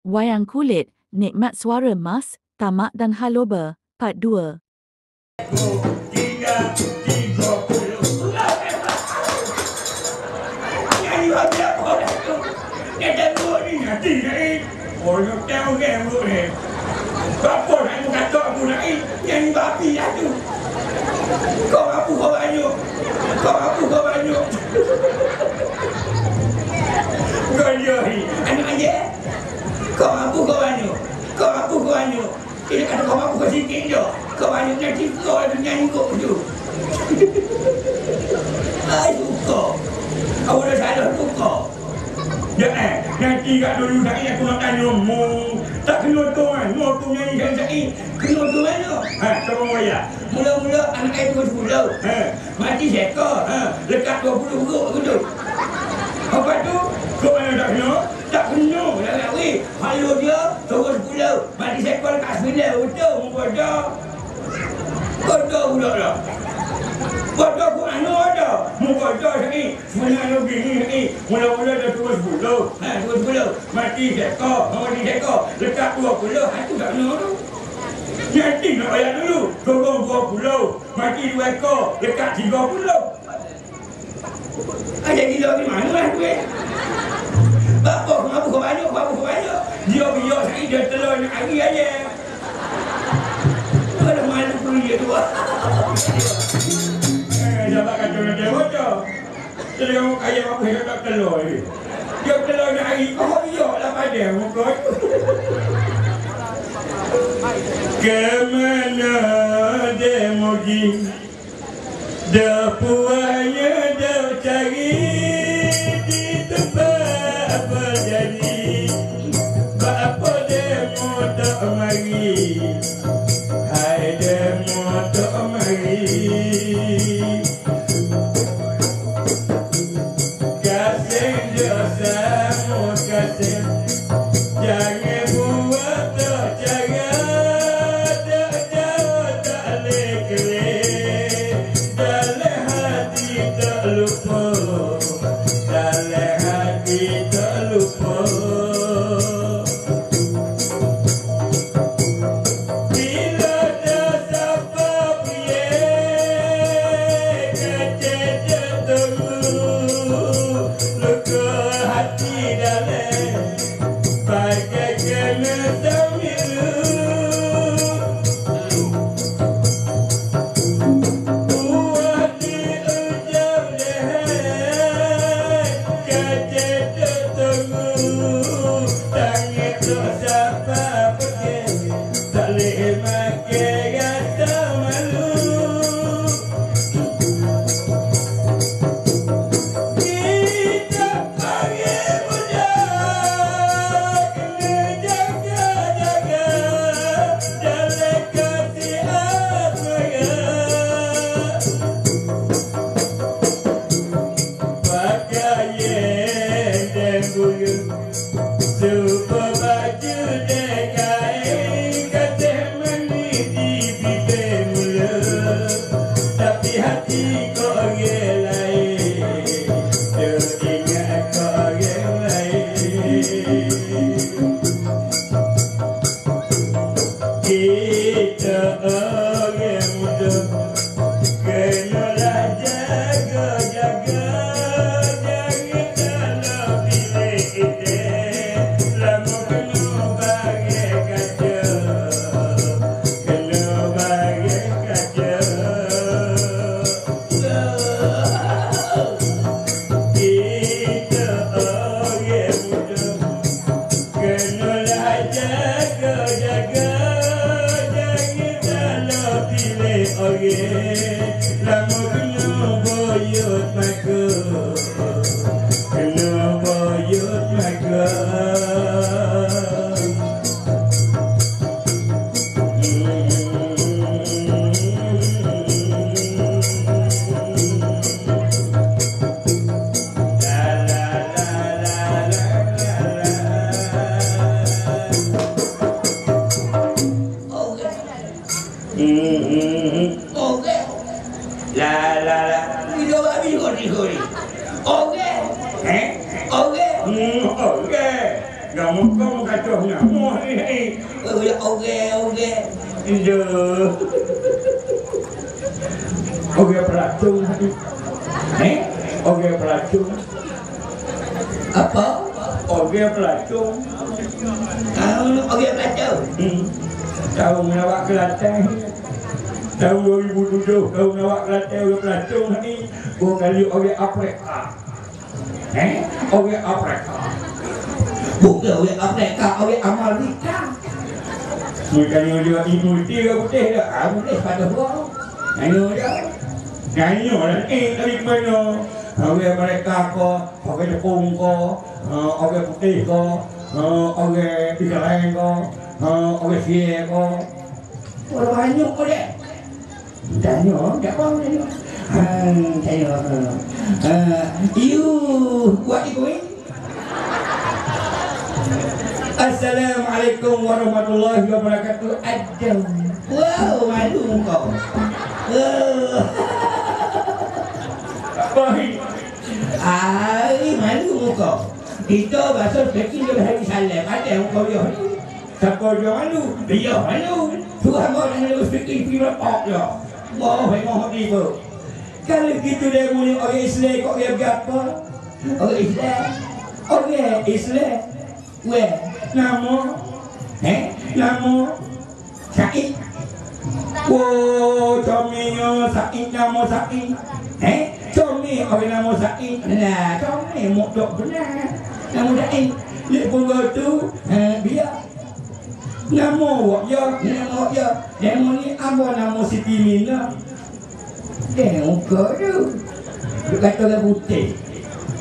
Wayang Kulit, Nikmat Suara Mas, Tamak dan Halober, Part 2. Orang tahu kan buat ni. Bapa nak kata aku nak nyanyi babi lah tu. Kau apa kau banyak? Kau apa kau banyak? Kau dia ni, anak aja. Kau apa kau banyak? Kau apa kau banyak? Ini kata kau apa kau sikit je. Kau banyak nanti kau ada nyanyi kau tu. Aduh kau. Aku dah salah tu kau. Ya nanti kat dulu saya aku nak tanya mu. Tak kena tu kan, mu tu nyanyi kan saya. Kena tu mana? Sama moya. Mula-mula anak saya tu 10. Mati seka. Lekat 20 urut aku tu. Apa tu? Kau mana tak kena? Tak kena. Dah weh. Halu dia turun 10. Mati seka lekat 9. Betul mu bodoh. Bodoh pula dah. Bodoh aku anu ada. Mu bodoh ni. Sebenarnya begini ni. Mula-mula dah turun 10. Turun 10. Mati seka. Mati seka. Lekat 20. Itu tak kena tu. Nanti nak bayar dulu. Turun 20. Mati 2 ekor. Lekat 30. Ada gila di mana lah tu Bapa kenapa kau banyak? Bapa kau banyak? Dia biar saya dia telur nak hari aja. Ada malu pun dia tu. Jangan kata dia bocor. Jadi kamu kaya apa yang tak telur ni? Dia telur nak hari kau biar lah pada muka. Kemana dia pergi? Dah puanya dah cari di tempat apa jadi. Apa demo tak mari? Hai demo tak mari. Kasih dia sama kasih. Jangan buat tak cara. Tak jauh tak lek-lek. Dalam hati tak lupa. Dalam hati tak lupa. Bila dah siapa punya kaca jatuh. Luka hati dalam bagai kena samiru. Buat di ujung leher kaca jatuh. Tangan tak siapa pakai. Tak boleh makan rasa malu. Kita panggil budak. Kena jaga-jaga. Dalam kasih asmara. Pakaian dan bulu. Super baju dan kain. Kasih manis di bibir mula. Tapi hati kau orang lain. Dia ingat kau orang lain. Kita orang muda. Kenalah jaga-jaga. Jangan salah pilih kita. Lama kena bagi kaca. Kena bagi kaca. Kita orang muda. Kenalah jaga-jaga. Jangan salah pilih orang. Lama kena boyot maka. Kena boyot maka. La la la. Bila babi kau ni kau ni. Okey. Okey. Okey. Nama kau kacaunya. Orang. Iya. Orang pelacur. Orang pelacur. Apa? Orang pelacur. Orang pelacur. Tahun melawak Kelantan. Tahun 2007, tahun melawak Kelantan, orang pelacur ni. Orang kali orang Afrika. Orang Afrika. Bukan orang Afrika, orang Amerika. Mereka ni dia immunity ke putih dah. Putih pada buah. Nyanyi dia. Nyanyi orang dari mana? Orang mereka ko, orang Jepun ko, orang putih ko, orang Israel ko, orang Syria ko. Orang banyak ko dia. Tanya, tak apa tanya. You what you going? Assalamualaikum warahmatullahi wabarakatuh. Adam. Wow, malu kau. Baik. Malu kau. Kita bahasa Peking dia hari salam. Ada kau dia. Siapa dia malu? Dia malu. Tuhan kau dengan Peking pergi lepok dia. Wah, memang hati tu. Kalau gitu dia muli orang Islam kok dia berapa? Orang Islam. Orang Islam. Weh. Nama? Nama? Syahid. Oh, comel Said, nama Said. Comel orang nama Said. Nah, comel mokdok benar. Nama Syahid. Lek pun tu, Biar. nama awak ya. Nama dia. Nama ni apa nama Siti Mina? Dia muka tu. Dia kata dia putih.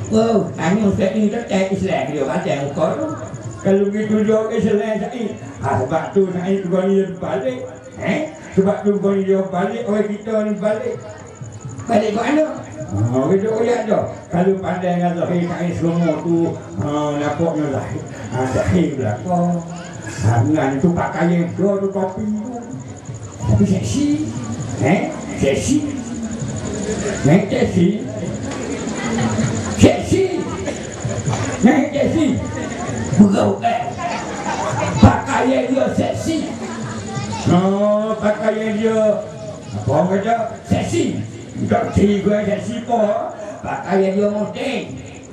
Wow, hanya Ustaz ni tak Islam dia baca muka tu. Kalau begitu dia Islam Said. Sebab tu Said kau ni balik. Sebab tu kau ni dia balik, orang kita ni balik. Balik ke mana? Kita lihat dah. Kalau pandai dengan Zahir Said semua tu, nampaknya Zahir. Zahir belakang. Dengan tu pakaian dia tu topi tu. Tapi seksi. Seksi. Seksi. Seksi. Seksi. Berau Pakaian dia seksi. Pakaian dia apa orang kata? Seksi. Tak tiga seksi apa? pakaian dia moden.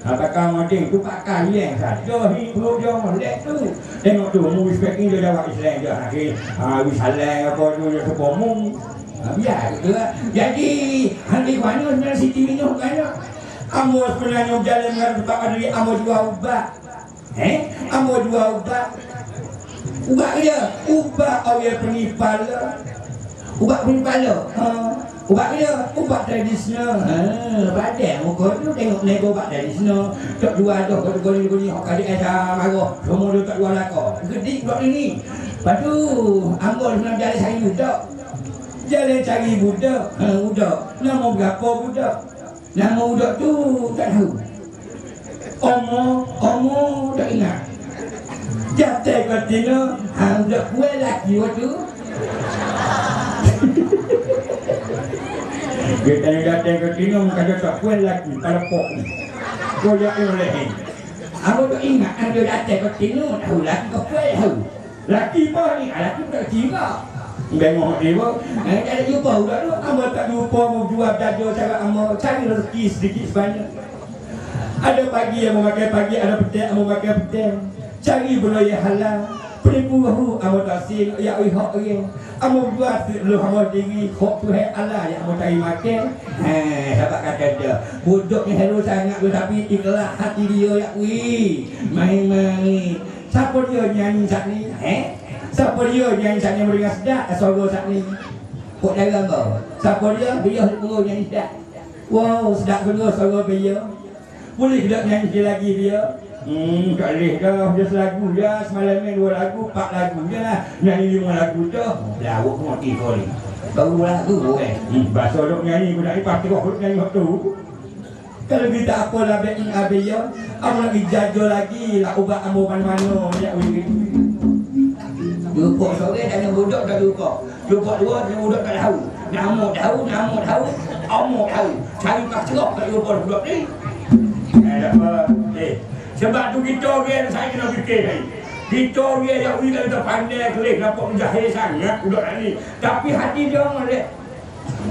Apakah model tu pakaian saja hidup dia molek tu. Tengok tu mu speaking dia jawab Islam dia akhir. Wisalah apa tu dia sebomong. Biar gitu lah. Jadi hari mana sebenarnya Siti Minah kan? Kamu sebenarnya berjalan dengan sebab ada dia kamu jual ubat. Kamu jual ubat. Ubat dia. Ubat orang penipala. Ubat penipala. Ubat dia, ubat tradisional. Badan muka tu tengok nego ubat tradisional. Tak jual dah kau goni hok adik ada marah. Semua dia tak jual laka. Gede buat ini. Lepas tu ambo nak jalan cari budak. Jalan cari budak. Budak. Nama berapa budak? Nama budak tu tak tahu. Omong Tak ingat. jatuh katina. Budak kuih laki waktu. Dia tanya datang ke sini, kata tak puan lagi, pada pok ni. Kau yang oleh. Aku tak ingat ada datang ke sini, tahu laki ke kuih tahu. Laki apa ni? Laki tak kira. Tengok dia pun. Tak ada jumpa budak tu. Amba tak lupa mau jual jaja cara amba cari rezeki sedikit sebanyak. Ada pagi yang mau makan pagi, ada petang yang mau makan petang. Cari benda yang halal. Penipu baru amba tak sing, ya oi hak orang. Amba buat lu amba diri hak Tuhan Allah yang amba cari makan. Dapat kata dia. Budak ni hero sangat tu tapi ikhlas hati dia ya ui. Main-main. Siapa dia nyanyi saat ni? Siapa dia nyanyi saat ni beringat sedap suara saat ni? Kok dalam kau? Siapa dia? Dia pun nyanyi sedap. Wow, sedap benar suara dia. Boleh tak nyanyi sekali lagi dia? Tak boleh dah. Dia selagu je. Semalam ni 2 lagu, 4 lagu je lah. Nyanyi 5 lagu dah. Lawak pun mati kau ni. Baru lagu Bahasa duk nyanyi budak ni pasti kau nyanyi waktu tu. Kalau kita apa lah baking abia, aku nak jaga lagi lah ubat ambo mana-mana. Ya wih. Lupa sore tak ada budak tak lupa. Lupa dua dan budak tak tahu. Nama tahu. Omo tahu. Cari pak cerok tak lupa budak ni. Tak apa. Sebab tu kita orang saya kena fikir ni. Kita dia yang kita pandai kelik nampak menjahil sangat budak ni. Tapi hati dia molek.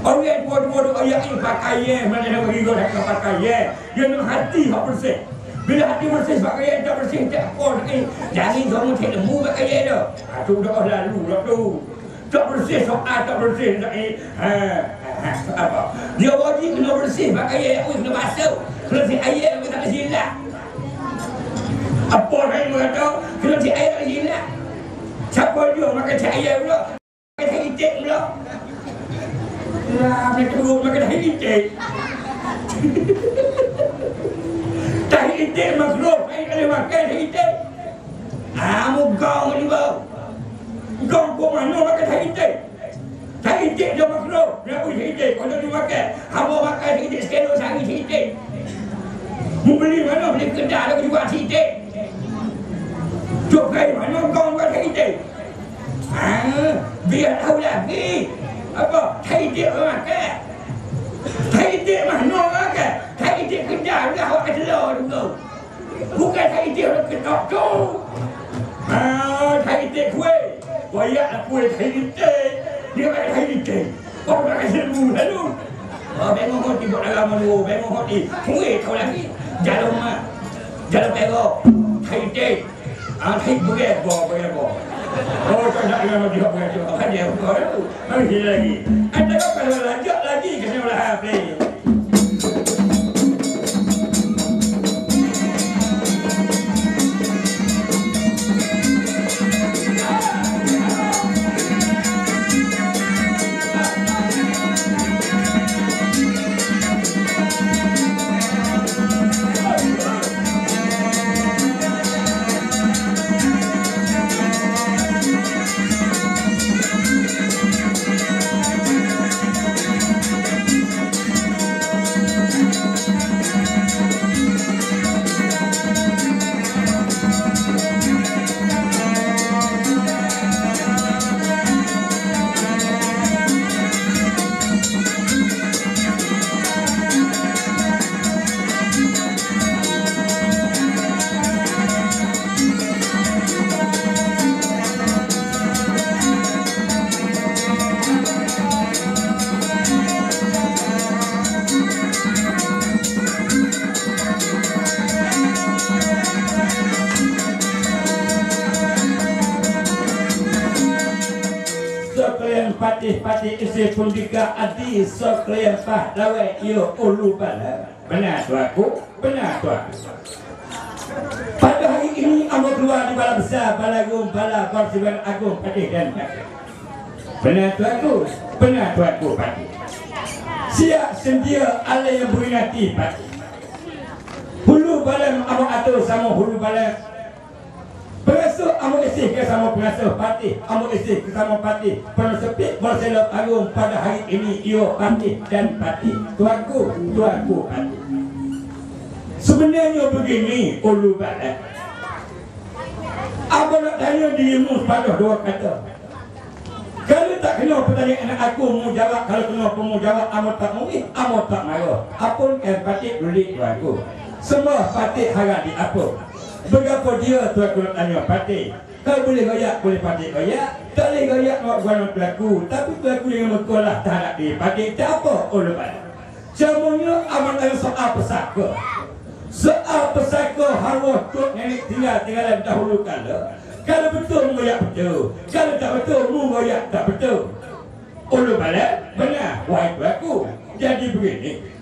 Orang tua-tua duk ayat ni pakai mana nak bagi gol hak pakai. Dia nak hati hak bersih. Bila hati bersih pakai tak bersih tak apa ni. Jangan kamu tak lemu pakai dah. Tu dah lalu dah tu. Tak bersih soal tak bersih tak apa. Dia wajib kena bersih pakai kena basuh. Bersih air kita tak silap. Apa yang berkata kena cik air tak silap. Siapa dia makan cik air pula. Makan cik itik pula. Lah, mereka turun makan tahi itik. Tahi itik makhluk. Tahi kena makan tahi itik. Mugong ni bau. Gong kau mana makan tahi itik. Tahi itik dia makhluk. Dia pun tahi itik. Kalau dia makan, hamba makan tahi itik sekilo sehari tahi itik. Mu beli mana? Beli kedai dia juga tahi itik. Cuk kai mana gong makan tahi itik. Biar tahu lagi. Apa? Tahi itik orang makan. Tahi itik mana makan? Tahi itik kedai dia awak telur tu. Bukan tahi itik orang kedok tu. Tahi itik kuih. Bayaklah kuih tahi itik. Dia makan tahi itik. Kau makan seribu lalu. Bengok hoti buat dalam malu. Bengok hoti. Kuih kau lagi. Jalan mak. Jalan perok. Tahi itik. Tahi bergebor. Oh, tak nak dengan dia berkata apa dia kau tu. Mari lagi. Anda kau kalau lanjut lagi ke sana lah play. Patih-patih isi pun juga adi sekalian pahlawan ia ulu bala. Benar tu aku, benar tu aku. Pada hari ini aku keluar di bala besar, bala agung, bala konsumen agung, patih dan patih. Benar tu aku, benar tu aku patih. Siap sendia ala yang berinati patih. Hulu bala aku atur sama hulu bala. Pengasuh amu isi ke sama pengasuh patih, amu isi ke sama patih. Pensepit berselap agung pada hari ini iyo patih dan patih. Tuanku patih. Sebenarnya begini ulu bala. Abang nak tanya dirimu pada dua kata. Kalau tak kena pertanyaan aku mu jawab, kalau kena mu jawab amu tak marah. Apun kan patih beli tuanku. Semua patih harap di apa? Berapa dia tu aku nak tanya patih. Kau boleh goyak, boleh patih goyak. Tak boleh goyak nak guana pelaku. Tapi pelaku yang mekolah tak nak di patih. Tak apa, oh lepas. Semuanya amat ada soal pesaka. Soal pesaka harus tu nenek tinggalan dahulu kala. Kalau betul goyak betul. Kalau tak betul goyak tak betul. Oh lepas benar, wahai pelaku. Jadi begini.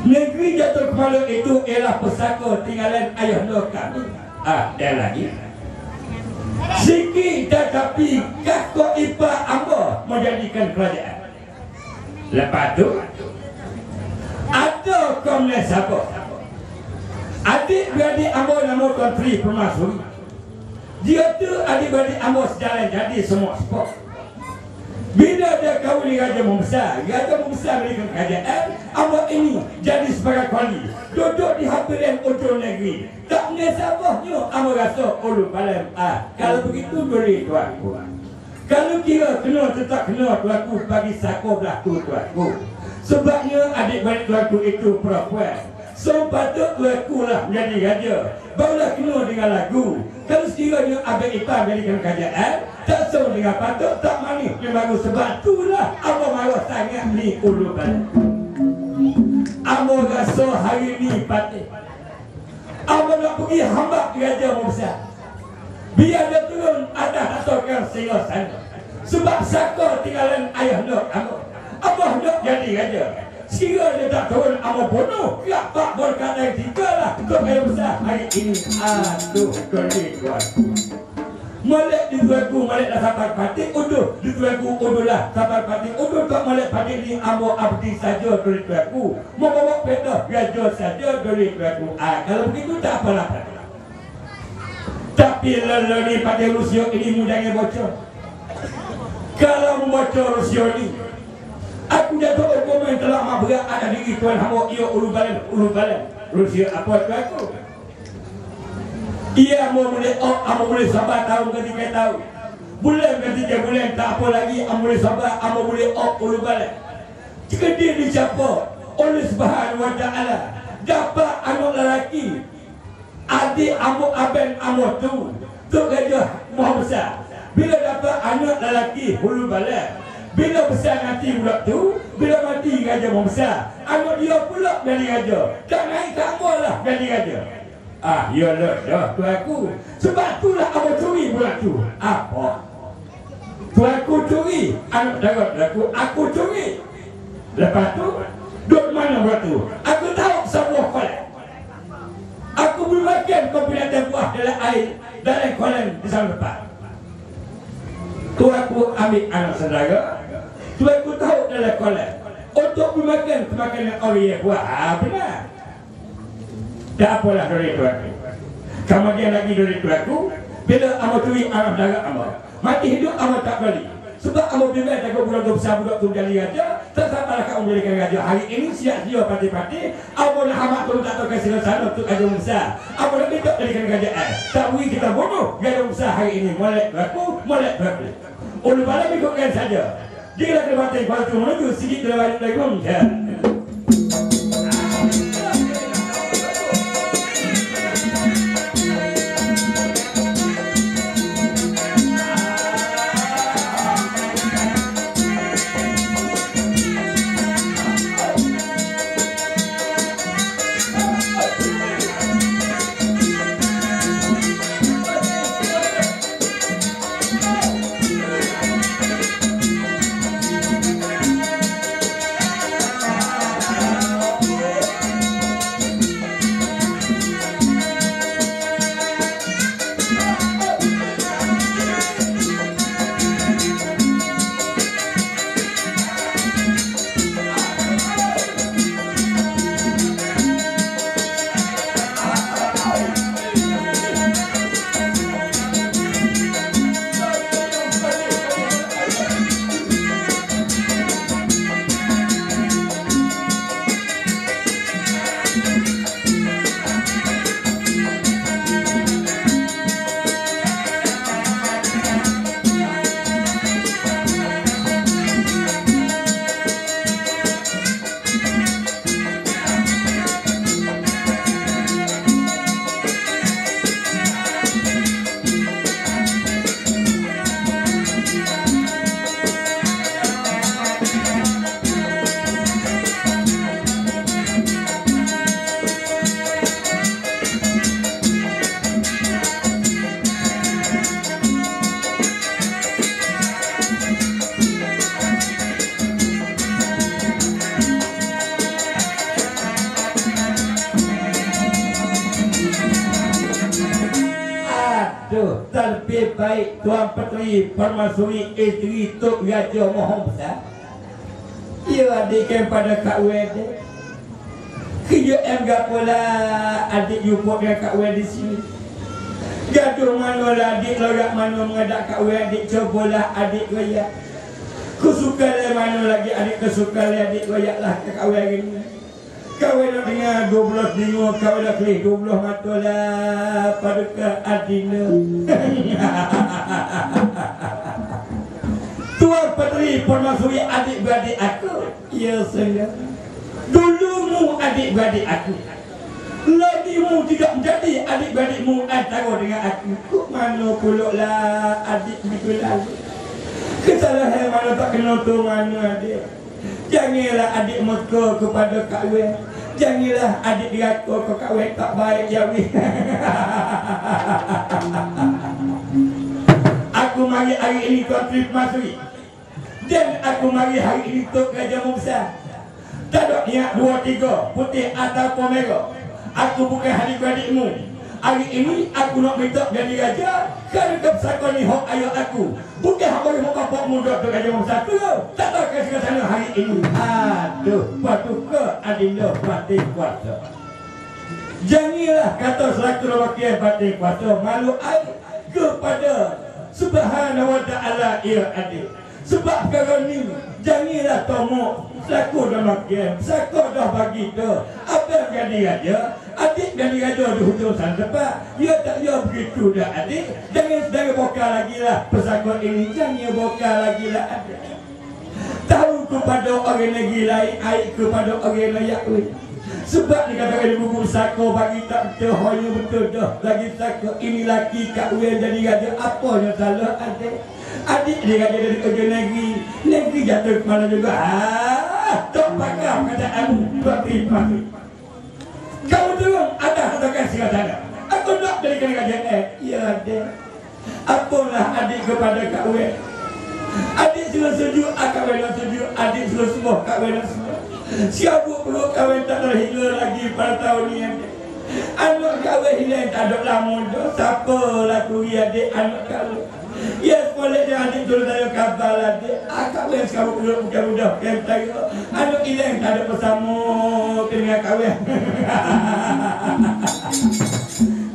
Negeri jatuh kepala itu ialah pesaka tinggalan ayah nur kami. Dan lagi sikit tetapi kakak ipar amba menjadikan kerajaan. Lepas tu ada komnas apa? Adik-beradik amba nama Tuan Tri Permaisuri. Dia tu adik-beradik amba sejalan jadi semua sport. Bila dia kahwin di Raja Membesar berikan kerajaan, amba ini jadi sebagai kuali. Duduk di hampiran ujung negeri. Tak punya sabahnya, amba rasa ulu balam. Kalau begitu boleh tuanku. Kalau kira kena tetap kena tuanku bagi sako berlaku tuanku. Sebabnya adik-beradik tuanku itu perempuan. So patut aku lah menjadi raja. Barulah kena dengan lagu. Kalau sekiranya Abang Ipam jadikan kerajaan, tak so dengan patut, tak manis dia baru. Sebab itulah Abang marah sangat ni Ulu Balik. Abang rasa hari ni patih. Abang nak pergi hamba raja besar. Biar dia turun atas atakan singgah sebab saka tinggalan ayah nak Abang nak jadi raja. Sekiranya dia tak turun Abang bunuh. Ya Pak berkata yang tiga lah untuk ayah besar hari ini. Aduh tuan. Malek di tuanku, malek dah sampai pati uduh. Di tuanku uduh lah sampai pati uduh. Tak malek pati ni Abang abdi saja dari tuanku. Mau bawa peda raja saja dari tuanku. Kalau begitu tak apalah. Tapi lalu ni pada Rusia ini mudahnya bocor. Kalau membocor Rusia ni, aku jatuh hukum yang telah berat ada diri Tuan Hamba ia ulu balen. Rusia apa tu aku? Ia mau boleh sabar tahun ke 3 tahun. Bulan ke 3 bulan tak apa lagi, boleh sabar, boleh ulu balen. Jika dia dicapai oleh Subhanahu wa Ta'ala, dapat anak lelaki adik abang tu gajah maha besar. Bila dapat anak lelaki hulu balik, bila besar nanti pula tu, bila mati gajah maha besar, anak dia pula jadi raja. Tak naik tak lah jadi raja. Yalah dah tu aku. Sebab itulah abang curi pula tu. Apa? Tu aku curi, anak darat aku curi. Lepas tu duduk mana pula tu? Aku tahu sebuah kolam. Aku boleh makan binatang buah dalam air, dalam kolam di sana depan. Tu aku ambil anak saudara. Tu aku tahu dalam kolam. Untuk boleh makan makanan orang buah. Benar. Tak apalah dari tu aku. Kemudian lagi dari tu aku, bila amat curi anak saudara amat, mati hidup amat tak balik. Sebab amat bimbang tak budak tu besar budak tu jadi raja, tak sabarlah kau menjadikan raja. Hari ini siap dia pati-pati, amat nak amat tu tak tahu kasih sana untuk raja besar. Amat nak minta jadikan kerajaan. Tak boleh kita bunuh raja besar hari ini. Molek aku. Ulu balik ikutkan saja. Dia kena mati kalau tu menuju sikit dia balik lagi mungkin. Lebih baik Tuan Petri permaksudi isteri Tok Raja Maha Besar. Ia adikkan pada Kak Wed. Kerja gak pula adik jumpa dengan Kak Wed di sini. Gaduh mana lah adik lorak mana mengadak Kak Wed adik cobalah adik royak. Kesukaan mana lagi adik kesukaan adik royak lah Kak Wed ini. Kau nak dengar 12 minggu kau dah kelih 12 mata lah pada ke adina. Tuan Petri permaksudi adik-beradik aku. Ya sayang. Dulumu adik-beradik aku. Ladimu tidak menjadi adik-beradikmu antara dengan aku. Kok mana pula lah adik begitu lalu. Kesalahan mana tak kena tu mana adik. Janganlah adik meka kepada Kak Wen. Janganlah adik diraka ke Kak Wen tak baik Jawi. Aku mari hari ini kau terima masuk. Dan aku mari hari ini Tok Raja Besar. Tak ada niat 2, 3 putih ataupun merah. Aku bukan adik-beradikmu. Hari ini aku nak minta jadi raja kerana kepesakon ni hak ayah aku. Bukan hak bagi hak bapak muda Tok Raja Besar tu. Tak tahu kasih sana hari ini. Aduh, patuh ke adinda batin kuasa. Janganlah kata selaku wakil batin kuasa malu air kepada Subhanahu wa ta'ala ya adik. Sebab perkara ni janganlah tomok selaku dah makin, selaku dah bagi tu. Apa yang jadi raja? Adik jadi raja di hujung sana depan. Ya tak ya begitu dah adik. Jangan sedara bokal lagi lah pesakut ini. Jangan bokal lagi lah adik. Tahu kepada orang negeri lain, air kepada orang lain. Sebab dikatakan di buku sako bagi tak betul, hanya betul dah. Lagi sako ini laki Kak Wen jadi raja. Apa yang salah adik? Adik dia kata dari kerja negeri. Negeri jatuh ke mana juga. Tak pakar kata aku buat terima. Kamu turun atas atau kasih kat sana. Aku nak dari kerajaan. Ya adik. Apalah adik kepada Kak Wen. Adik sudah setuju, Kak Wen setuju. Adik sudah semua, Kak Wen semua. Siapa perlu Kak Wen tak terhingga lagi pada tahun ni adik. Anak Kak Wen hilang tak ada lama dah. Siapa lah kuri adik anak Kak Wen. Ya boleh dia adik dulu saya kabar adik. Kak Wen sekarang budak-budak yang saya. Anak hilang tak ada bersama dengan Kak Wen.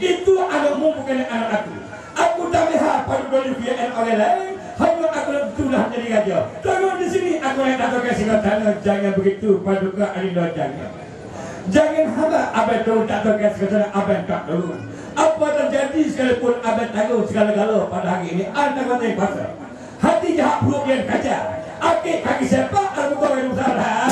Itu anakmu bukan anak aku. Aku tak lihat pada qualification orang lain. Hanya aku nak betullah jadi raja. Tolong di sini aku nak datang ke sini tanah. Jangan begitu paduka Arinda jangan. Jangan harap abang tahu tak tahu ke sini abang tak tahu. Apa terjadi sekalipun abang tahu segala-gala pada hari ini. Anda kata yang pasal. Hati jahat perut yang kaca. Akik kaki siapa? Aku tahu yang salah.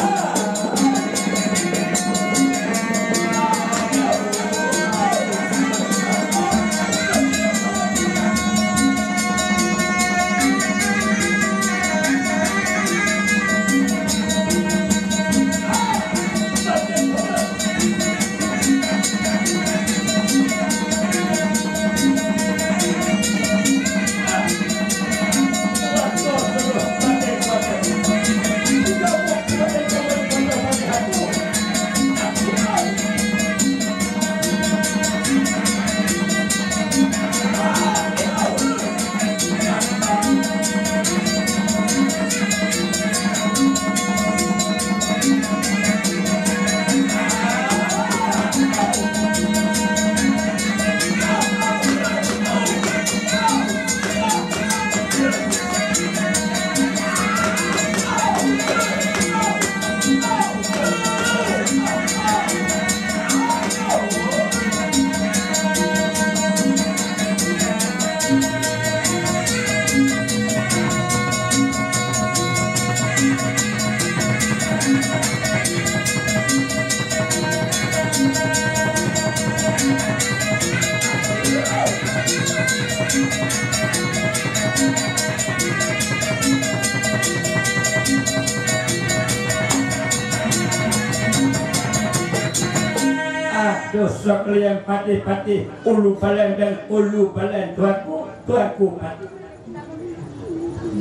Dosa kalian patih-patih ulu balan dan ulu balan tuaku patih.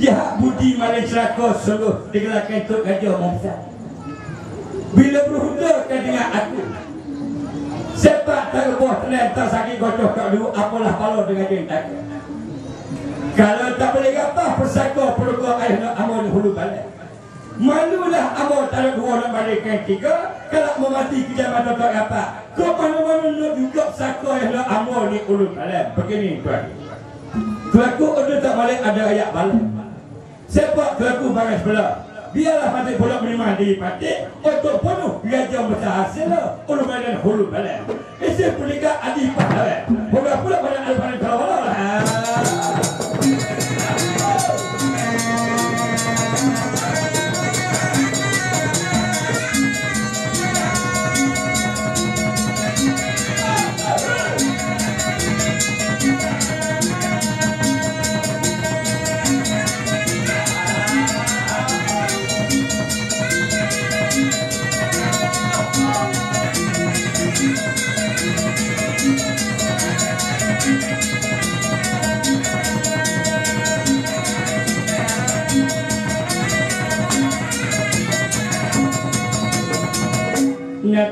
Jahat budi maling celaka sungguh digelakan Tok Raja Besar. Bila berhutakan dengan aku, sepak terbuah telan tak sakit gocoh kat dulu, apalah pala dengan jentak. Kalau tak boleh apa persaka perluka air nak amal hulu balan. Malulah amal tak ada 2 nak balikkan 3. Kalau mau mati kejam atau tak apa. Kau mana-mana nak juga saka yang nak amal ni ulun balan. Begini tuan. Tuanku ada tak balik ada ayat balan. Sepak tuanku baris belah. Biarlah mati pula beriman diri patik. Untuk penuh Raja Besar hasil lah. Ulun balan hulu balan. Isi punika adi pahlawan. Pula-pula pada al-Farid Kawala lah.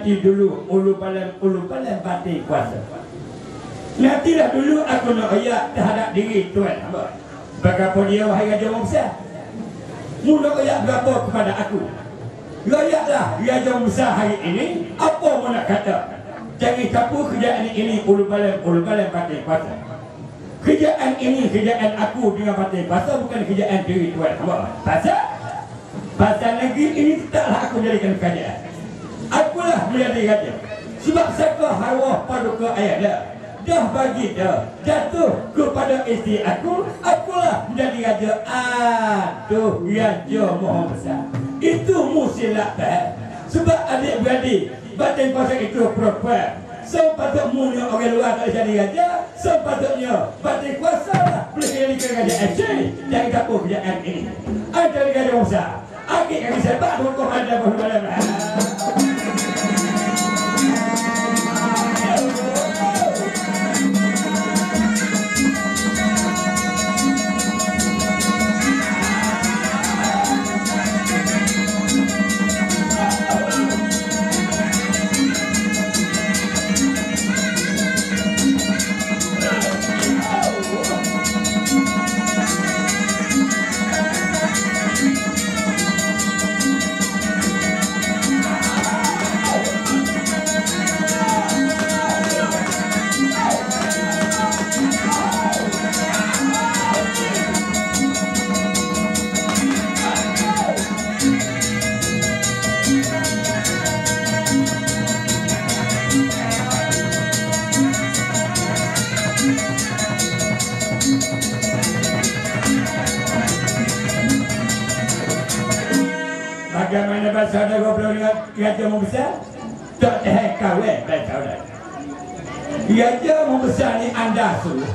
nanti dulu ulu balam batin kuasa. Nantilah dulu aku nak ayat terhadap diri Tuan hamba. Bagaimana dia wahai Raja Musa? Mula ayat berapa kepada aku? Layaklah Raja Musa hari ini, apa mau nak kata? Jangan kapu kerjaan ini ulu balam batin kuasa. Kerjaan ini kerjaan aku dengan batin kuasa, bukan kerjaan diri Tuan hamba. Pasal negeri ini taklah aku jadikan kerajaan. Akulah menjadi raja. Sebab siapa harwah paduka ayat dah bagi dah jatuh kepada isteri aku, akulah menjadi raja. Aduh, Raja Maha Besar. Itu musilah tak. Sebab adik-beradik batin kuasa itu perempuan. Sepatutnya orang luar tak jadi raja. Sepatutnya batin kuasa lah boleh jadi kerajaan Aceh. Jangan kapur kerajaan ini. Ada Raja Musa. Akik kami sebab hukum ada berbalan. Bagaimana bahasa ada goblok dengan Raja Membesar? Tak tahan kawin bahasa ada. Raja Membesar ni anda suruh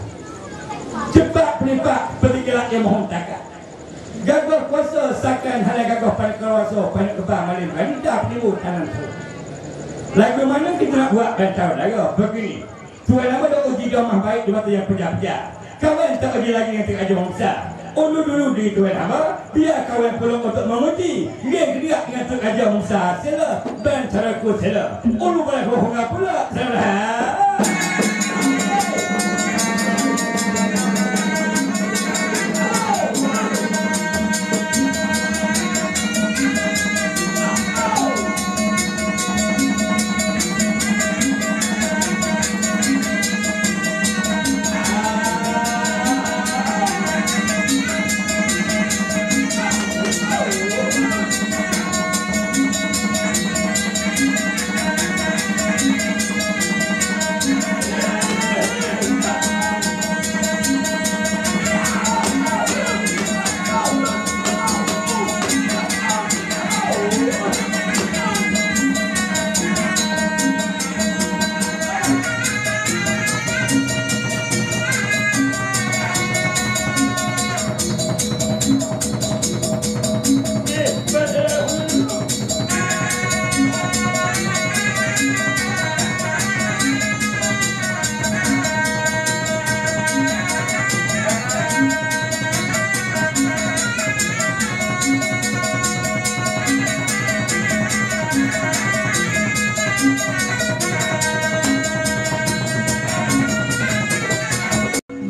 cepat pelipat pergilah yang mohon takkan. Gagah kuasa sakan halai gagah pada kuasa pada kebang malim kali dah penimu tanam tu. Lagu mana kita nak buat bahasa ada begini. Tuan nama dah uji domah baik di mata yang pejah-pejah. Kawan tak uji lagi dengan Raja Membesar. Ulu dulu di Tuan Hamba, biar kawan peluang untuk menguji. Dia gerak dengan Tuk Raja Musa sila dan caraku sila. Ulu boleh bohong pula. Salah.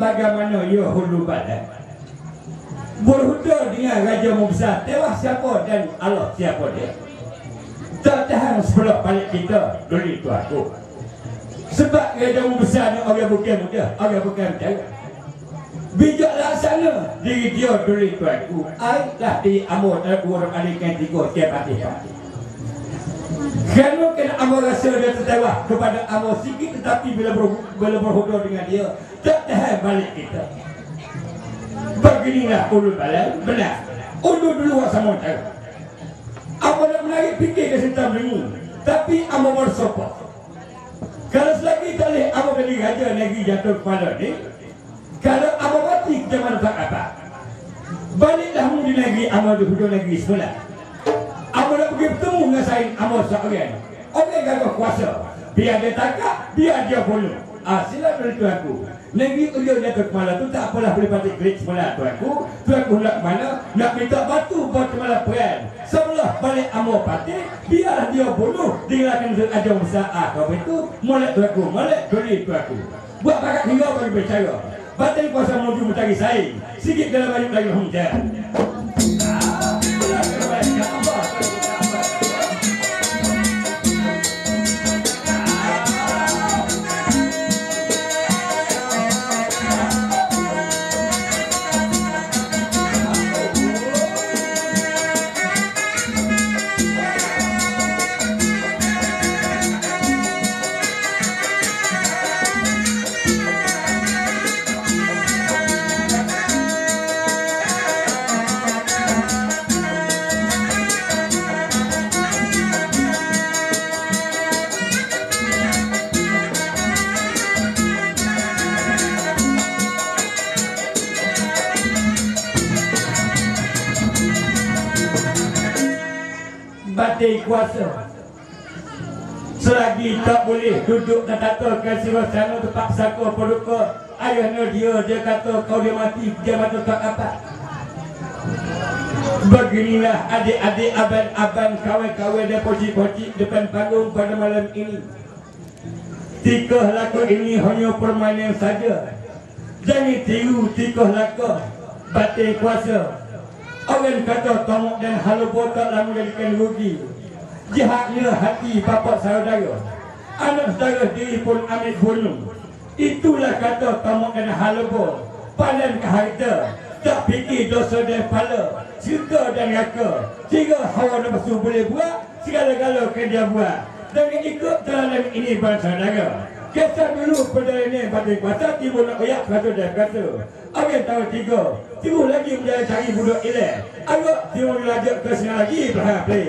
Bagaimana ia hulu badan berhutang dengan Raja Membesar, tewas siapa dan Allah siapa dia. Tak tahan sebelah balik kita dulu itu aku. Sebab Raja Membesar ni orang bukan muda, orang bukan muda. Bijak laksana diri dia dulu itu aku. Ailah di amor dan kurang alikan tiga tiap hati. Kerana kena amor rasa dia tertawa kepada amor sikit, tetapi bila berhutang dengan dia tak tahan balik kita. Beginilah ulu balan benar. Ulu dulu sama cara. Apa nak menarik fikir ke sentam dengu, tapi amo bersopok. Kalau selagi tak boleh amo jadi raja negeri jatuh kepala ni, kalau amo mati kita mana tak apa. Baliklah mu di negeri amo di hujung negeri sebelah. Amo nak pergi bertemu dengan sain amo seorang. Orang gagah kuasa. Biar dia takak, biar dia bunuh. Sila dari tuanku. Negeri ujung jatuh kepala tu tak apalah boleh patik klik sebelah tuanku. Tuanku nak mana? Nak minta batu buat kepala peran. Sebelah Allah balik amor pati, biar dia bunuh tinggalkan ajar besar kau itu molek tu aku, molek duri tu aku. Buat pakat hingga bagi bercara. Batin kuasa menuju mencari saing. Sikit dalam banyak lagi hujan. Batin kuasa selagi tak boleh duduk dan katakan siwasana terpaksa kau peluka ayahnya dia kata kau dia mati dia mati tak apa. Beginilah adik-adik abang-abang kawan-kawan dan pocik-pocik depan panggung pada malam ini. Tikah laku ini hanya permainan saja. Jangan tiru tikah laku batin kuasa. Orang kata tomok dan halubo taklah menjadikan rugi. Jahatnya hati bapa saudara. Anak saudara diri pun ambil bunuh. Itulah kata tomok dan halubo. Padan ke harta. Tak fikir dosa dan pala. Syurga dan neraka. Tiga hawa nafsu boleh buat. Segala-gala ke dia buat. Dan ikut jalan ini bangsa saudara. Kisah dulu pada ini batin kuasa tiba nak koyak kata dan kata. Orang tahu tiga. Tiba lagi menjadi cari budak elek. Agak tiba lajak ke sini lagi berhati.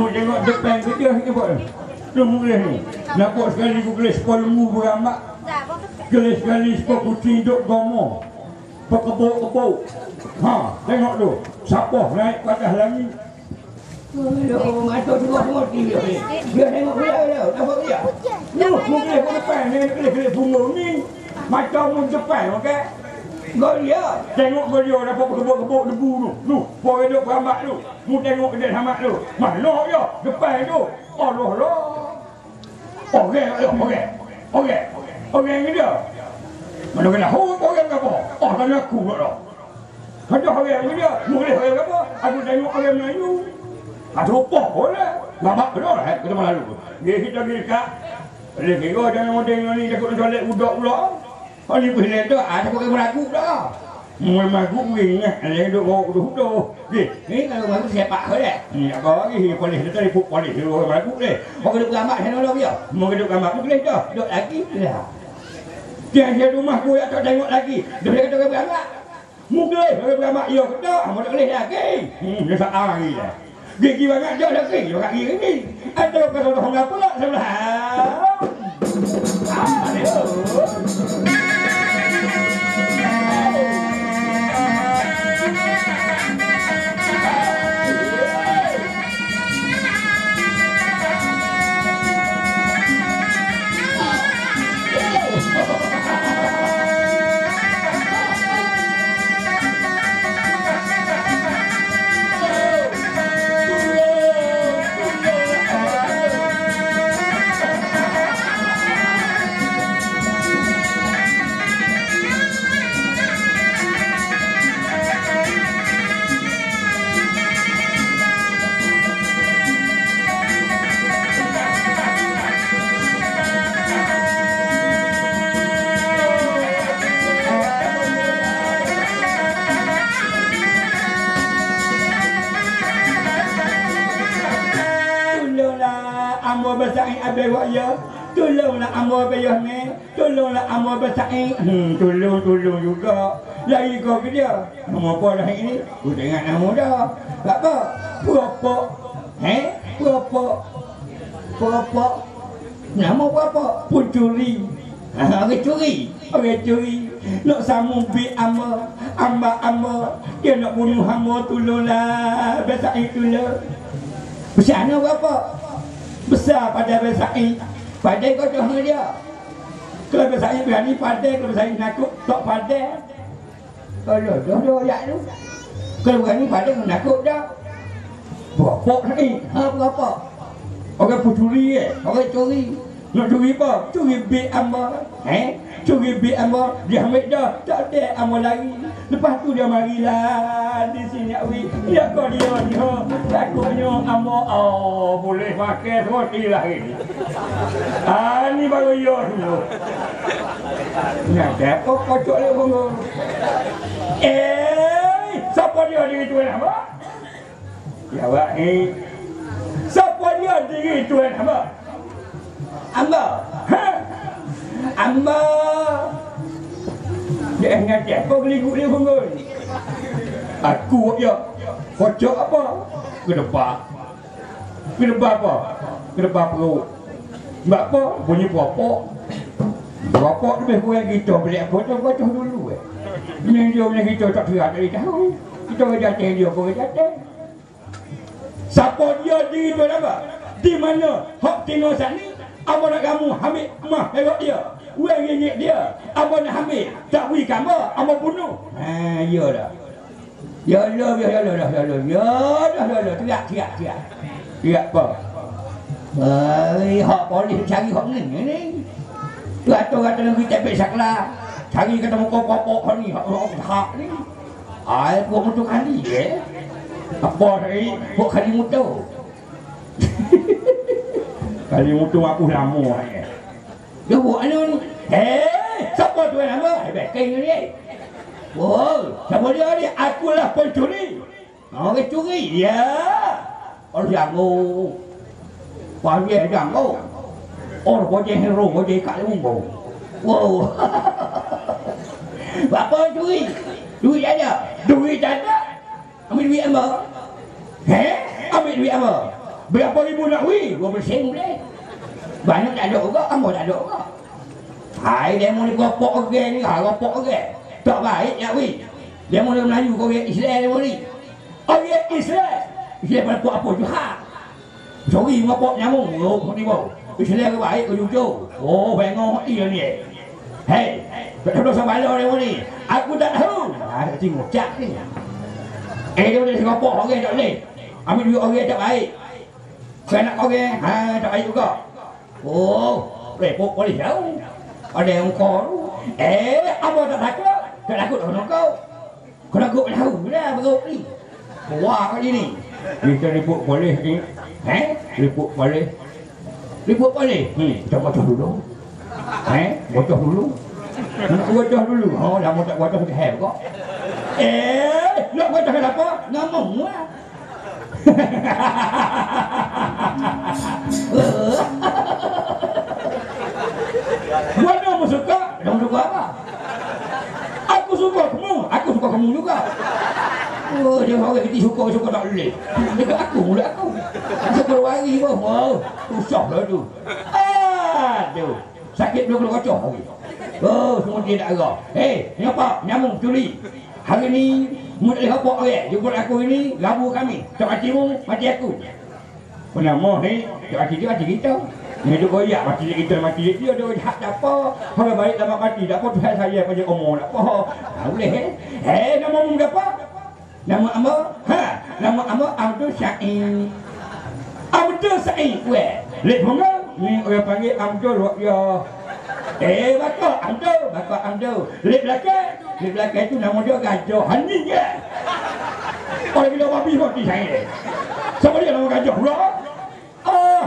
Tengok depan dia ni buat. Tu boleh ni. Nampak sekali ku gelis kau lembu beramak. Gelis sekali kau kucing duk gomo. Pekebuk-kebuk. Ha, tengok tu. Siapa naik ke atas langit? Aduh, mata dua mati dia ni. Dia tengok dia dah. Nampak dia? Tu, gelis kau depan ni, gelis bunga ni. Macam mu depan, okey? Kau dia. Tengok kau dia dapat pekebuk-kebuk debu tu. Tu, kau duk beramak tu. Mu tengok dia sama tu. Mana dia? Depan tu. Allah Allah. Okey ni dia. Mana kena orang apa? Oh, kan aku dah. Ada orang ni dia. Boleh orang apa? Aku tengok orang Melayu. Ada apa boleh? Bapak betul kita malu. Dia kita dekat. Dia kira jangan tengok ni takut solat budak pula. Ni boleh tu ada pakai meragu dah. Meragu ni ada duk bawa duduk. Ni kalau baru sepak boleh. Ni apa lagi polis dia tadi polis dia meragu ni. Mau duduk gambar sana dia. Mau duduk gambar tu boleh dah. Duduk lagi dah. Dia rumah aku tak tengok lagi. Dia boleh kata beramak. Mungkin dia beramak ya ke tak? Mau tak boleh lagi. Dia salah lagi dah. Gigi banyak dia lagi. Dia kat gigi ni. Ada kata orang apa lah sebelah. Aduh. ambo bersaing abe waya. Tolonglah ambo payah ni. Tolonglah ambo bersaing. Tolong juga. Lagi kau ke dia. Nama apa dah ini? Aku tak ingat nama dah. Tak apa. Puropok. Puropok. Nama apa? Pencuri. Orang curi. Nak sambung bi amba. Dia nak bunuh hamba, tolonglah. Bersaing tolong. Besar nak berapa? Besar pada bersaing. Padai kau tengok dia. Kalau bersaing berani padai, kalau bersaing nakut tak padai. Kalau dah ayat tu. Kalau berani padai kau nakut dah. Berapa ni? Berapa? Orang pencuri orang curi. Nak curi apa? Curi bil amba. Curi bil amba. Dia ambil dah. Tak ada amba lari. Lepas tu dia marilah di sini awi. Ya kau dia ni. Takutnya amba. Boleh pakai roti lah ini. Ni baru ya dulu. Nak apa kocok dia bunga. Siapa dia diri tuan apa? Jawab ni. Siapa dia diri tuan apa? Amba. Amba. Dia ingat apa geligut dia bunga. Aku ya. Kocok apa? Kedebak apa? Kedebak perut. Sebab apa? Bunyi puapok. Puapok lebih kurang kita beli kocok dulu Ini dia punya kita tak kira tak tahu. Kita jatuh dia pun jatuh. Siapa dia diri tu apa? Di mana hak tengok sini? Apa nak kamu ambil mah tengok dia. Uang ringgit dia. Apa nak ambil? Tak beri kamu, apa bunuh. Ya dah. Ya Allah. Tiap. Tiap apa? Hak polis cari hak ni. Tu kata negeri tak besaklah. Cari ketemu pokok ni, hak ni. Buat motor kali Apa tadi? Buat kali motor. Kali motor aku lama Dia buat ni. Siapa tu nama? Beking ni. Siapa dia ni? Akulah pencuri. Orang curi. Ya. Orang jago. Panggil jago. Orang boleh hero, boleh kat lumbu. Apa curi? Duit ada. Ambil duit apa? Ambil duit apa? Berapa ribu nak wui? 20 sen boleh. Banyak tak ada juga, ambil tak ada juga. Demo ni gopok orang ni, gopok orang. Tak baik nak wui. Demo ni Melayu, orang Islam demo ni. Orang Islam. Islam pada buat apa juga. Sorry, ngopok nyamuk. Islam ke baik ke jujur. Bengong dia ni. Tak tahu dosa bala demo ni. Aku tak tahu. Tak tengok cak ni. Dia boleh ngopok orang tak boleh. Ambil duit orang tak baik. Kena orang, tak baik juga. Repot boleh tahu. Ada yang kau. Apa tak takut? Tak takut dengan kau. Kau takut tahu dah beruk ni. Wah kali ni. Kita repot boleh ni. Repot boleh. Repot boleh. Kita bocor dulu. Bocor dulu. Nak bocor dulu. Lama tak bocor ke hell kau. Nak bocor kenapa? Ngomong lah. Mana kamu suka? Kamu suka apa? Aku suka kamu juga. Dia orang kita suka tak boleh. Dekat aku. Suka lari pun. Susah lah tu. Aduh. Sakit dua kena kocok lagi. Semua dia tak agak. Kenapa? Nyamuk curi. Hari ni mu tak boleh hapok orang. Jemput aku ini, labu kami. Tak matimu, mati aku. Penama ni, tak mati dia, mati kita. Ni duk goyak, mati kita, mati dia. Dia jahat tak apa. Kalau balik dapat mati, tak apa Tuhan saya pada omong tak apa. Tak boleh nama mu apa? Nama apa? Nama apa? Abdul Syahid. Abdul Syahid. Lek bunga, ni orang panggil Abdul Ruqyah. Bakar Abdul. Lek belakang itu nama dia Gajah Hanin ke? Orang bila babi mati saya. Siapa dia nama Gajah pula?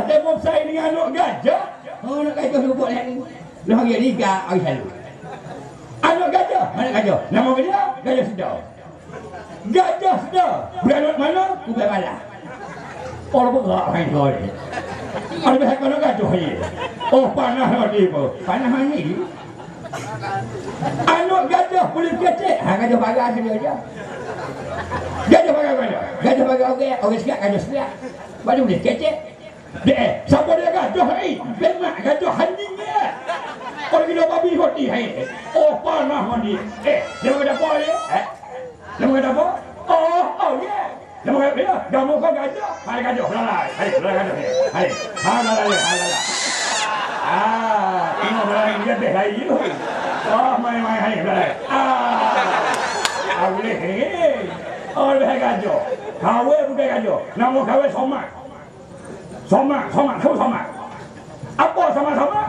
Dia mau saya dengan anak gajah. Anak gajah dia buat ni. Dia panggil ni hari selalu. Anak gajah. Nama dia Gajah Sedar. Gajah Sedar. Beranak mana? Kubai Malah. Orang bergerak main kau ni. Ada behak kau nak gaduh ni. Oh panah ni pun. Panah ni. Anak gaduh boleh kecek. Gaduh pagar saja dia. Gaduh pagar mana? Gaduh pagar orang siap gaduh siap. Baru boleh kecek. Siapa dia gaduh ni? Memang gaduh hening dia. Orang kita babi hoti hai. Oh panah ni. Dia makan apa ni? Dia makan apa? Oh ya. Dia makan apa? Dia makan gaduh. Hai gaduh. Hai gaduh. Hai. Hai. Ini orang dia behai tu. Oh mai hai belai. Boleh. Oh behai gaduh. Kawe bukan gaduh. Nama kawe somak. Somak. Tahu somak? Apa sama-sama?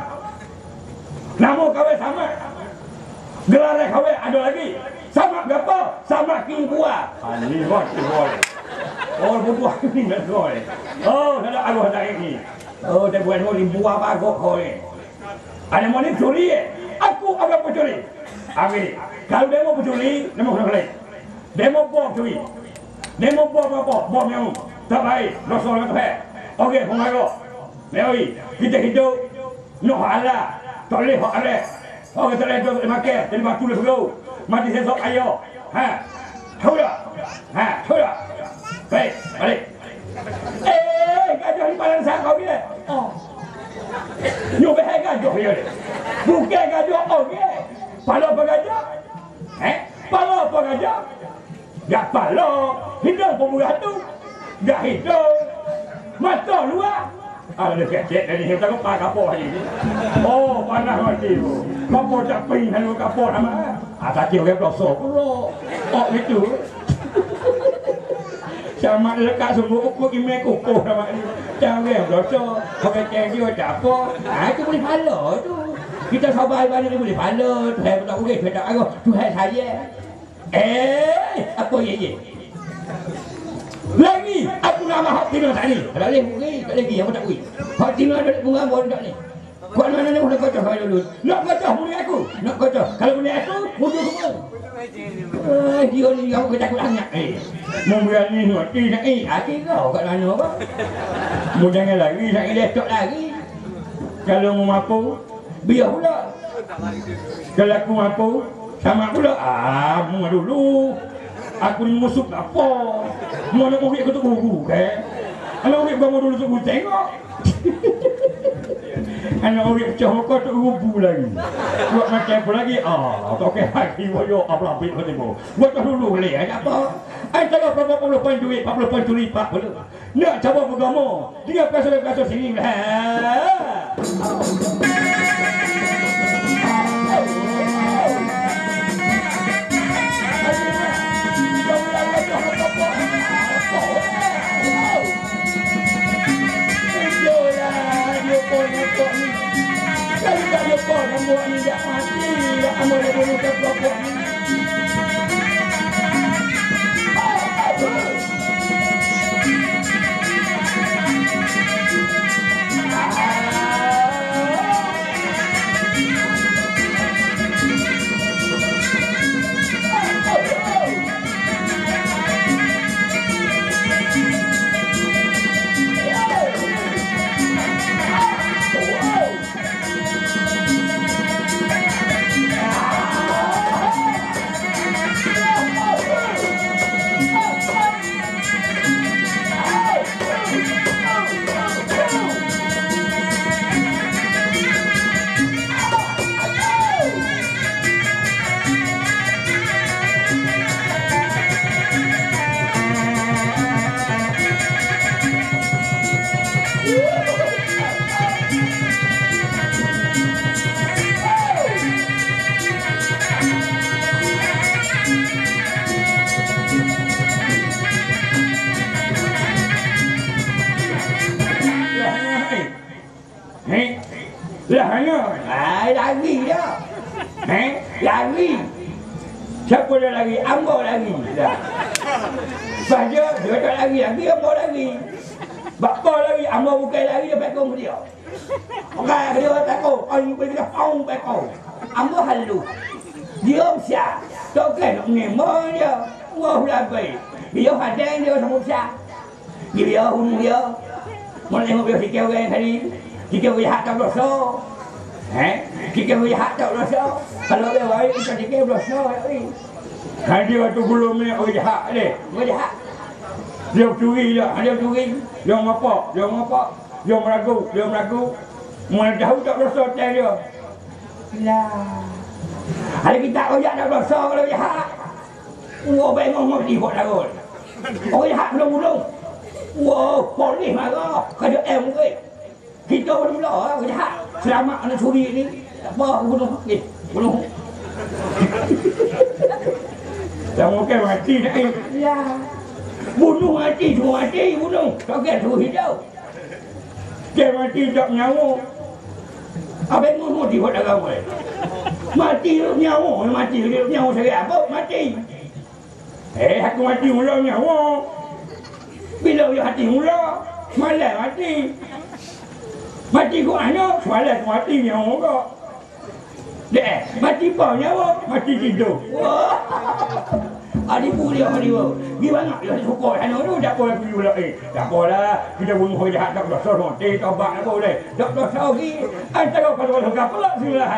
Nama kawe sama. Gelar kawe ada lagi. Sama berapa? Sama king buah. Ini boleh. Oh buah ni dah boleh. Oh dah ada ini. Oh dia buat ni buah bagus kau ni. Ada mau ni curi aku agak pencuri. Ambil. Kalau dia mau pencuri, dia mau kena balik. Dia mau bom curi. Dia mau bom apa? Bom yang tak baik. Rosol dengan tu. Okey, pengaruh. Mari kita hidup. Nak halal. Tak boleh halal. Orang tak boleh makan. Jadi batu dah dulu. Mati sesok ayo. Tahu tak? Tahu tak? Baik, balik. Gaduh di badan saya kau dia. You behai gaduh dia. Bukan gaduh okey. Pala apa gaduh? Pala apa gaduh? Gak pala. Hidung pun murah tu. Gak hidung. Mata luar. Ada kecek dari hidup aku pakai kapur hari ni. Oh, panas mati tu. Kapur tak ping lalu kapur nama. Tadi orang pelosok pula. Oh, itu. Sama lekat semua ukur email kukuh sama ni. Jangan pelosok. Pakai cek dia tak apa. Itu boleh pala tu. Kita sabar ibadah ni boleh pala. Tuhan tak boleh. Tuhan tak arah. Tuhan saya. Apa ye? Lagi aku nama hak tina tak ni. Tak boleh pergi, tak lagi apa tak pergi. Hak tina ada bunga pun tak ni. Kau mana ni boleh kacau saya dulu. Nak kacau boleh aku. Nak kacau. Kalau boleh aku, bodoh semua. Dia ni aku ketakut sangat. Mau berani hati nak hati kau kat mana apa? Mau jangan lagi, nak laptop lagi. Kalau mau mampu, biar pula. Kalau aku mampu, sama pula. Mau dulu. Aku ni musuh apa? Mau nak murid aku tu guru kan? Kalau murid bangun dulu tu guru tengok. Anak murid pecah muka tu rubu lagi. Buat macam apa lagi? Tak okey lagi. Woyo apa ambil kau tengok. Buat dulu boleh. Ada apa? Antara berapa puluh poin duit, 40 poin duit, 40. Nak cabar bergama. Dia pasal sini lah. Kalau tak lupa kamu ni tak mati, tak amal dia bunuh ke pelopok ni. Lagi dah. Lagi. Siapa dah lagi? Ambo lagi. Dah. Saja dia tak lagi, ambo lagi. Bapa lagi, ambo bukan lagi dia pekong dia. Okey, dia pekong. Orang pergi dia pau pekong. Ambo halu. Dia sia. Tak kan nak ngemo dia. Wah labai. Dia hadang dia sama sia. Dia bunuh dia. Mau tengok dia sikit orang tadi. Sikit orang jahat tak berdosa. Sikit orang jahat tak berdosa. Kalau dia baik, kita sikit berdosa. Dia tu belum ni orang jahat ni. Orang jahat. Dia curi je, dia curi. Dia ngapak, dia ngapak. Dia meragu. Mana tahu tak berdosa hotel dia. Lah. Ada kita orang tak berdosa kalau jahat. Orang bengong mesti buat darul. Orang jahat belum-belum. Wah, polis marah. Kada ke. Kita mula-mula orang jahat. Selamat anak curi ni. Apa bunuh. Bunuh. Sama kan mati nak ni. Ya. Bunuh mati, semua mati, bunuh. Tak kira suruh hidup. Dia mati tak nyawa. Abang mu mati buat darah boleh. Mati tu nyawa, mati tu nyawa saya apa? Mati. Aku mati mula nyawa. Bila dia hati mula, Semalam mati. mati kau anak. Semalam aku mati nyawa kau. Mati apa nyawa? Mati tidur. Wah. Adipu dia. Gimana? Dia suka sana tu. Tak apa aku pula tak apalah. Kita bunuh orang jahat tak berdosa nanti tobat apa boleh. Tak berdosa lagi. Antara pada apa pula sudah.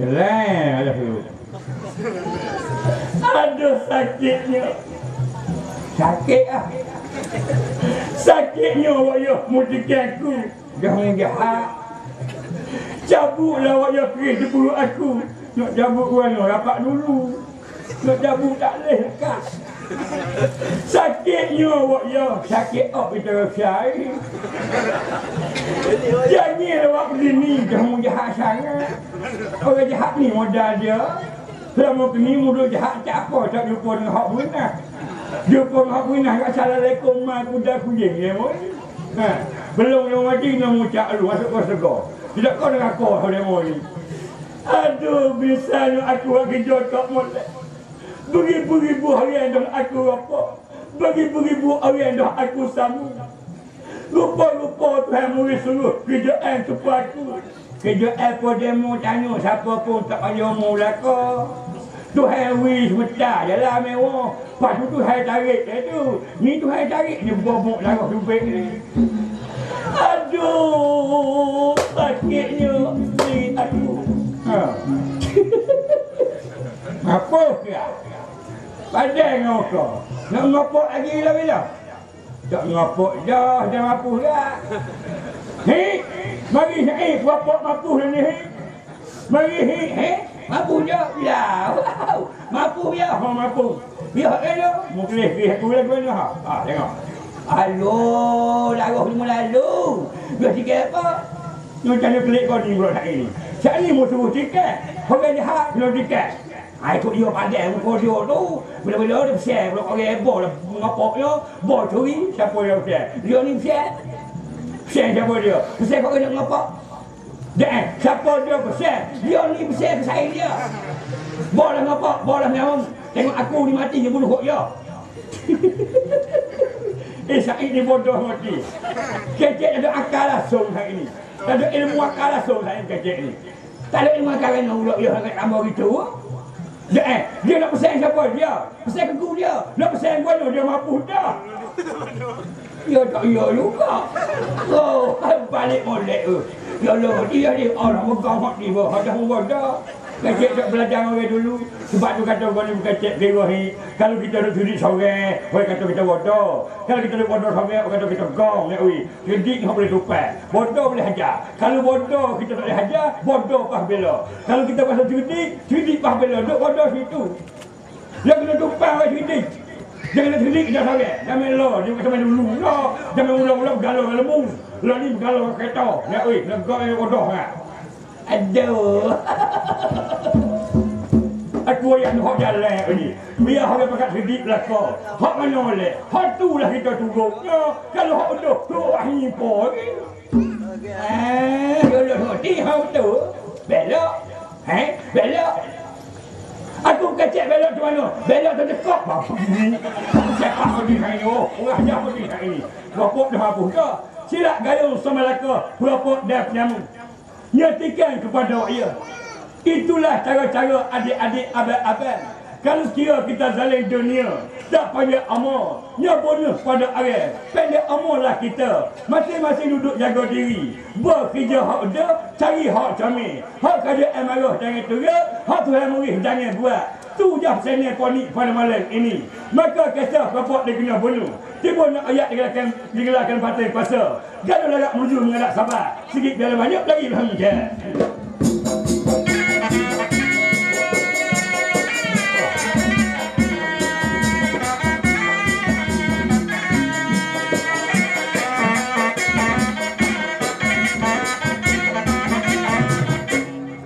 Selain ada tu. Aduh sakitnya. Sakit ah. Sakitnya awak ya mudikan aku. Jangan jahat. Cabutlah awak ya pergi di perut aku. Nak cabut mana rapat dulu. Nak cabut tak boleh lekat. Sakitnya awak ya. Sakit apa kita rasa ni? Jangan awak begini. Jangan jahat sangat. Orang jahat ni modal dia. Selama ni mudah jahat tak apa. Tak jumpa dengan hak benar. Jumpa dengan hak benar. Assalamualaikum mak kuda kujing ya boy. Belum yang mati nak ngucap lu masuk ke surga. Tidak kau dengan kau hari ni. Aduh bisanya aku lagi jodoh molek. Beribu-ribu hari yang dah aku apa. Beribu-ribu hari yang dah aku sambung. Lupa-lupa Tuhan murid suruh kerjaan supaya aku. Kerjaan pun demo tanya siapa pun tak payah mula kau. Tuhan wis sebentar je lah mewah. Lepas tu Tuhan tarik dia tu. Ni Tuhan tarik dia bobok darah dubik ni. Aduh, sakitnya ni aku. Apa kira? Padahal ngokok. Nak ngopok lagi lah bila? Tak ngopok dah mampu dah. Hei, mari hei, ngopok mampu dah ni. Mari hei, Mampu je. Ya. Mampu je. mampu. Biar dia. Mungkin dia aku lagu ni ha. Tengok. Aloh, darah semua lalu. Biar sikit apa? Ni macam mana pelik kau ni budak ini. Siapa ni mau suruh tiket? Orang jahat belum tiket. Ikut dia pandai muka dia tu. Bila-bila dia share. Bila orang heboh lah. Ngapok dia. Boh curi. Siapa yang share? Dia ni share. Share siapa dia? Share kau kena ngapok. Siapa dia share? Dia ni share ke saya dia. Boh lah ngapok. Boh lah ngapok. Tengok aku ni mati dia bunuh kok dia. Said ni bodoh mati. Kecek ada akal langsung hari ni. Tak ada ilmu akal langsung saya kecek ni. Tak ada ilmu akal kena ulang dia sangat tambah gitu. Dia nak pesan siapa dia? Pesan ke guru dia. Nak pesan mana dia mampu dah. Ya tak ya juga. Oh, balik molek tu. Ya Allah, dia ni orang megang hak ni bah. Ada orang dah. Kecik tak belajar orang dulu. Sebab tu kata orang ni bukan cek kira ni. Kalau kita duduk sudut sore, orang kata kita bodoh. Kalau kita duduk bodoh sore, orang kata kita gong. Jadi tak boleh tupai. Bodoh boleh hajar. Kalau bodoh kita tak boleh hajar, bodoh pah bela. Kalau kita pasal cerdik pah bela. Duduk bodoh situ. Dia kena tupai orang cerdik. Jangan cerdik kita sore. Jangan lo. Dia macam mana dulu. Lo. Jangan ulang-ulang galau lembu. Lo ni galau kereta. Negak yang bodoh kan. Aduh. Aku yang hok jalan ni. Biar hok pakat sedip lah kau. Hok mana boleh? Hok tu lah kita tunggu. Kalau hok tu, tu ahi po. Kalau hok ni hok tu, belok. Belok. Aku kecek belok tu mana? Belok tu dekat. Siapa kau di hari ni? Orang ajar kau di hari ni. Berapa dah apa kau? Silap gayung sama laka. Berapa dah penyamu. Nyatikan kepada rakyat. Itulah cara-cara adik-adik abang-abang. Kalau kira kita zalim dunia, tak payah amal, nya bonus pada arah. Pendek amal lah kita. Masing-masing duduk jaga diri. Bekerja hak dia, cari hak comel. Hak kerajaan marah jangan turut, hak Tuhan murih jangan buat. Tu je pesanan ponik pada malam ini. Maka kisah bapak dia kena bunuh. Tiba nak ayat digelarkan partai kuasa. Gaduh larak menuju mengadap sabar. Sikit biar banyak lagi bahagia.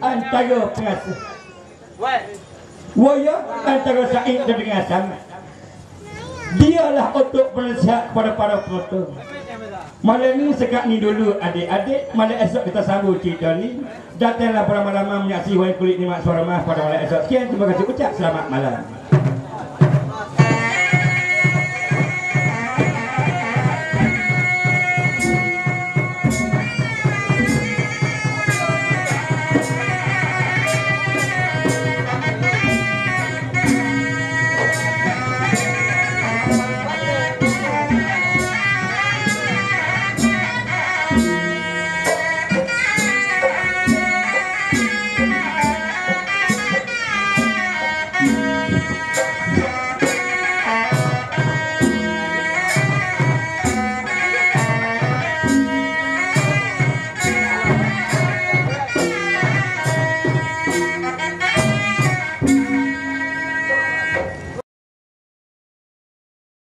Antara pengasih Waya antara Said dan dengan Sam. Dialah untuk penasihat kepada para penonton. Malam ni sekat ni dulu adik-adik. Malam esok kita sambung cerita ni. Datanglah pada malam menyaksikan kulit ni mak suara mah pada malam esok. Sekian, terima kasih, ucap selamat malam.